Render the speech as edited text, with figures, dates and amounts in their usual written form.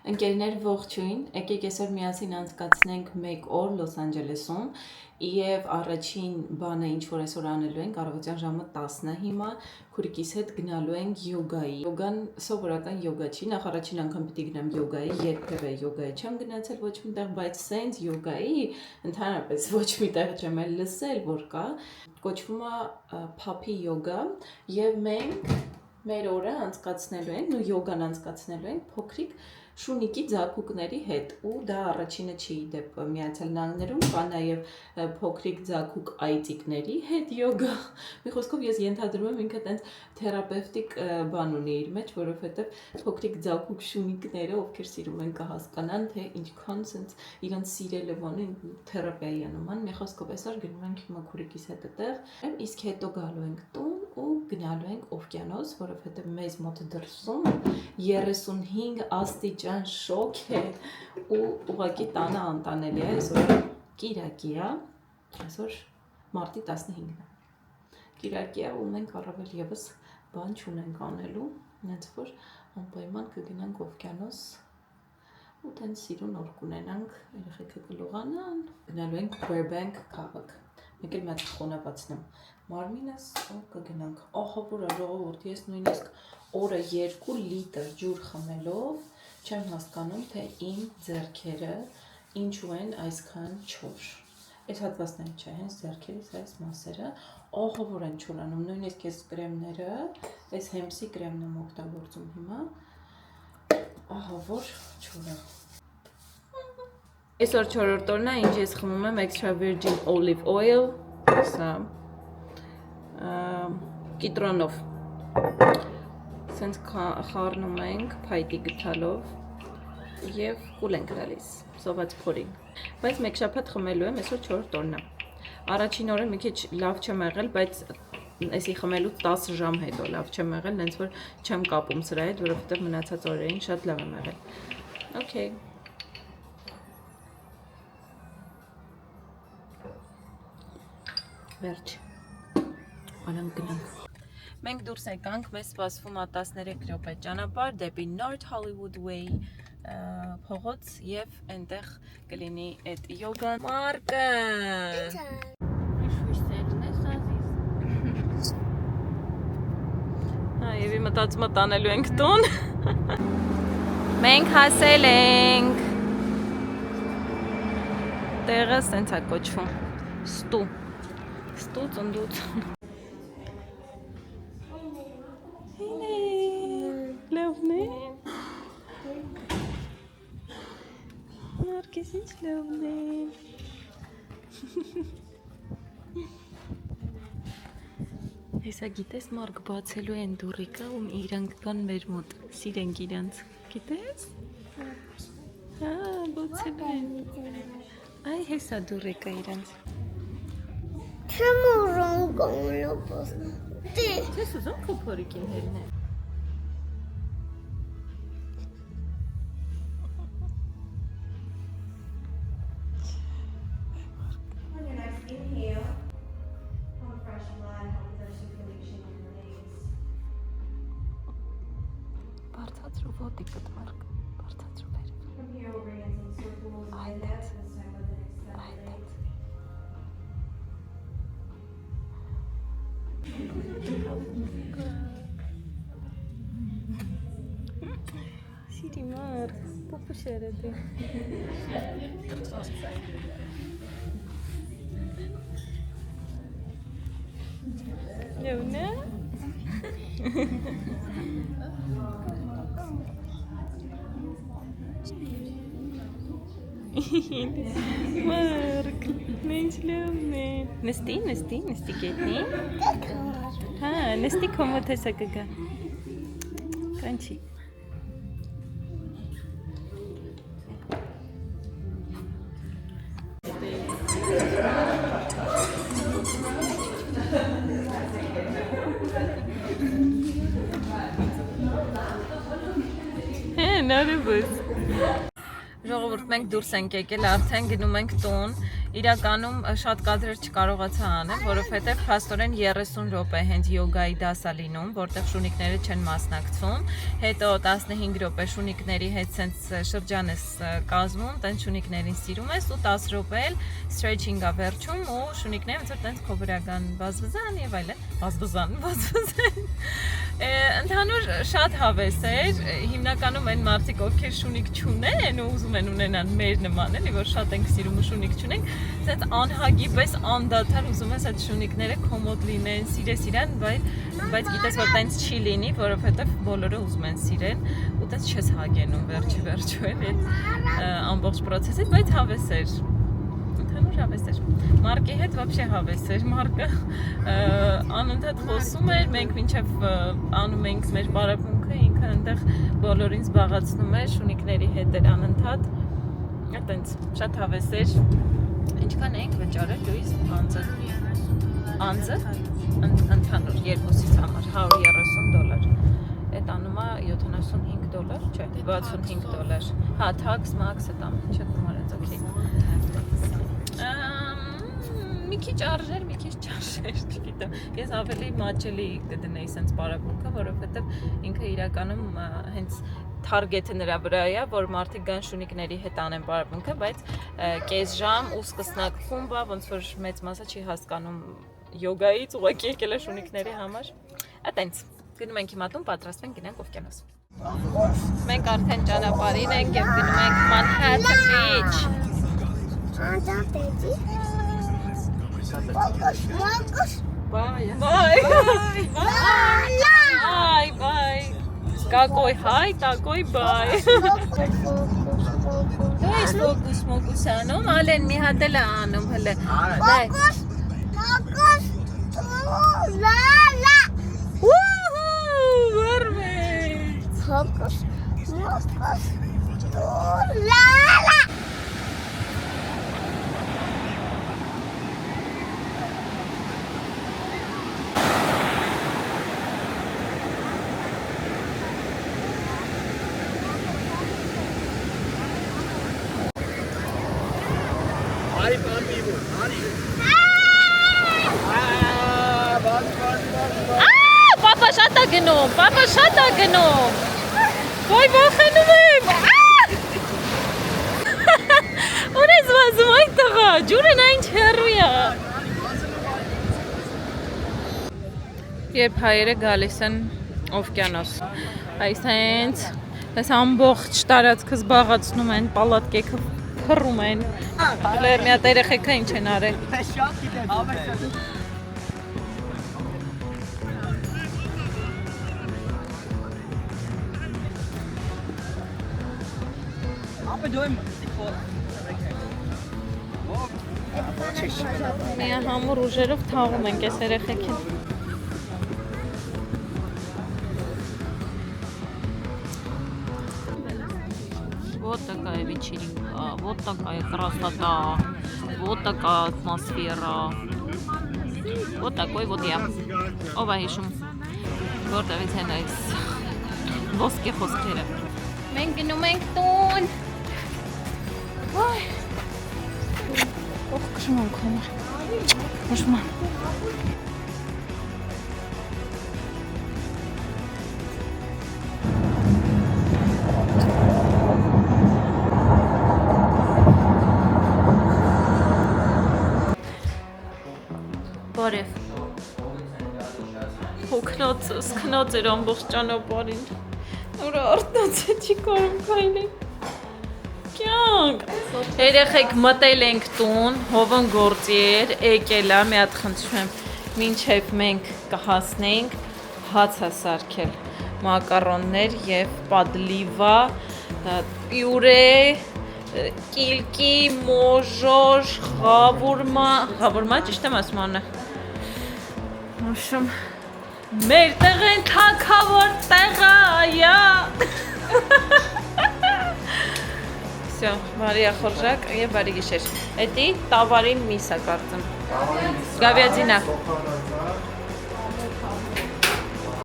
Ընկերներ ողջույն, եկեք այսօր միասին անցկացնենք 1 օր Լոս Անջելեսում եւ առաջին բանը ինչ որ այսօր անելու ենք առավոտյան ժամը 10-ը հիմա քուրիկիս հետ գնալու ենք յոգայի։ Յոգան սովորական յոգա չի, նախ առաջին անգամ պիտի գնամ յոգայի, երբևէ յոգայի չեմ գնացել ոչ միտեղ, բայց սենց յոգայի ընդհանրապես ոչ միտեղ չեմ էլ լսել որ կա, կոչվում է Փափի յոգա եւ մենք մեր օրը անցկացնելու ենք, ու յոգան անցկացնելու ենք փոքրիկ շունիկի ձագուկների հետ ու դա առաջինը չի դեպ Միացյալ Նահանգներում կա նաև փոքրիկ ձագուկ այծիկների հետ յոգա մի խոսքով ես ենթադրում եմ ինքը տենց թերապևտիկ բան ունի իր մեջ որովհետև փոքրիկ ձագուկ շունիկները ովքեր սիրում են կհասկանան թե ինչքան sense իրանց սիրելը բանը թերապիայի նման մի խոսքով այսօր գնում ենք հիմա քուրիկիս հետ այդտեղ իսկ հետո գալու ենք տուն ու գնալու ենք օվկիանոս որովհետև մեզ մոտ դրսում 35 աստիճան շոգ է ու ուղղակի տանը անտանելի է այսօր կիրակի է այսօր մարտի 15-ն է կիրակի է ու մենք առավել եւս բան չունենք անելու հենց որ անպայման կգնանք օվկիանոս ու տենց սիրուն օր կունենանք երեխեքը կլողանան գնալու ենք Burbank քաղաք մեկ էլ մեծ խոնավացնեմ մարմինս ու կգնանք ահա որ ժողովուրդ ես նույնիսկ օրը 2 լիտր ջուր խմելով չեմ հասկանում թե իմ ձեռքերը ինչու են այսքան չոր այս հատվածն չէ հենց ձեռքերից այս մասերը ահա որ են չորանում նույնիսկ այս կրեմները այս հեմսի կրեմն եմ օգտագործում հիմա ահա որ չոր է Այսօր 4-րդ օրն է, ինչ ես խմում եմ extra virgin olive oil, սա կիտրոնով, սենց խառնում ենք փայտի գթալով և կուլ ենք գալիս, սոված փորին, բայց մեկ շաբաթ խմելու եմ, այսօր 4-րդ օրն է, առաջին օրը մի քիչ լավ չեմ եղել, բայց այսի խմելու 10 ժամ հետո լավ չեմ եղել, նենց որ չեմ կապում սրա հետ, որովհետև մնացած օրերին շատ լավ եմ եղել, okay. Վերջ, անանք գնանք Մենք դուրս եկանք, մեզ սպասվում է 13 րոպե ճանապարհ դեպի North Hollywood Way փողոց և այնտեղ կլինի այդ յոգան Մարկը Եվ մտածում տանելու ենք տուն Մենք հասել ենք Տեղը սենց է կոչվում Ստու Ստու ծնդուց Լավն է Մարկես ինչ լավն է Հեսա գիտես Մարկ բացելու են դուրիկը ու իրանք կան մեր մոտ սիրենք իրանց գիտես Հա բացելու են Այ հեսա դուրիկը իրանց Չեմ ուզում կամլոպոս Չես ուզում քո փորիկին հելնել Բարձացրու ոտիկդ Մարկ Բարձացրու վերև Այդեց Այդեց Սիրի Մարկ, պոպուշերը դե Լևն է? Մարկ, նենց լևն է Նստի գետնի Հա, նստի կոմոտ հեսա կգա Կանչի Նարևս Ժողովուրդ մենք դուրս ենք եկել, արդեն գնում ենք տուն իրականում շատ կադրեր չկարողացա անել, որովհետև փաստորեն 30 րոպե հենց յոգայի դաս է լինում, որտեղ շունիկները չեն մասնակցում, հետո 15 րոպե շունիկների հետ սենց շրջան ես կազմում, տենց շունիկներին սիրում ես ու 10 րոպե էլ stretching-ա վերջում ու շունիկները ոնց որ տենց քո վրական բազբզան եւ այլն, բազբզան։ Ընդհանուր շատ հավես էր, հիմնականում այն մարդիկ, ովքեր շունիկ չունեն ու ուզում են ունենան մեր նման, էլի որ շատ ենք սիրում ու շունիկ չունենք, Սենց անհագի պես անդադար ուզում ես այդ շունիկները կոմոդ լինեն, սիրես իրան, բայց գիտես որ տենց չի լինի, որովհետև բոլորը ուզում են սիրեն ու տենց չես հագենում վերջը այդ ամբողջ process-ից, բայց հավես էր, ընդհանուր հավես էր, Մարկի հետ вообще հավես էր, Մարկը անընդհատ խոսում էր, մենք մինչև անում ենք մեր պարապմունքը, ինքը այնտեղ բոլորին զբաղացնում էր, շունիկների հետ էր անընդհատ, այտենց շատ հավես էր Ինչքան էինք վճարել լույս անձը ընդհանուր երկուսից համար $130 Այդ անում է $75 չէ, $65 Հա, tax, max է տամ, չէ գումարեց, օքեյ Մի քիչ արժեր, մի քիչ չարժեր, չգիտեմ Ես ավելի մաչելի կդնեի սենց պարապմունքը, որովհետև ինքը իրականում հենց Թարգեթը նրա վրա է, որ մարդիկ գան շունիկների հետ անեն պարապմունքը, բայց կես ժամ ու սկսնակ խումբա, ոնց որ մեծ մասը չի հասկանում յոգայից, ուղղակի եկել է շունիկների համար։ Այտենց, գնում ենք հիմա տուն, պատրաստվում ենք գնանք օվկիանոս։ Մենք արդեն ճանապարհին ենք եւ գնում ենք Manhattan Beach։ Bye. Какой хай, такой бай։ Ես ֆոկուս անում, ալեն մի հատ էլ անում հələ։ Ֆոկուս, լալա։ Վարմետ։ Ֆոկուս, լալա։ Պապա շատ է գնում, ոյ վախենում եմ, ուր ես վազում այդ տղա, ջուրն այն չհեռու է Երբ հայերը գալիս են օվկիանոս, այս ամբողջ տարածքը զբաղացնում են, պալատկեքը փռում են, մի հատ երեխեքը ինչ են արել Մի համուր ուժերով թաղում ենք այս երեխեքին Вот такая вечеринка, вот такая красота, вот такая атмосфера, вот такой вот я. Ով է հիշում, որտեղից են այս ոսկե խոսքերը։ Մենք գնում ենք տուն։ Ох, կշման կոմար, կշման։ Բարև։ Սկնած էր ամբողջ ճանապարհին։ Ուր արթնացել չի կարում քայլել։ Կյանք։ Երեխեք մտել ենք տուն, հովն գործի էր, եկել է, մի հատ խնդրում եմ, մինչև մենք կհասնենք, հաց է սարքել, մակարոններ եւ падլիվա, պյուրե, կիլկի, մոժոր, խավուրմա, ճիշտ եմ ասում աննա։ Ուշում, մեր տեղեն թագավոր տեղա, յա։ Всё, բարի ախորժակ եւ բարի գիշեր։ Էդի տավարին միսա կարծեմ։ Գավյադինա։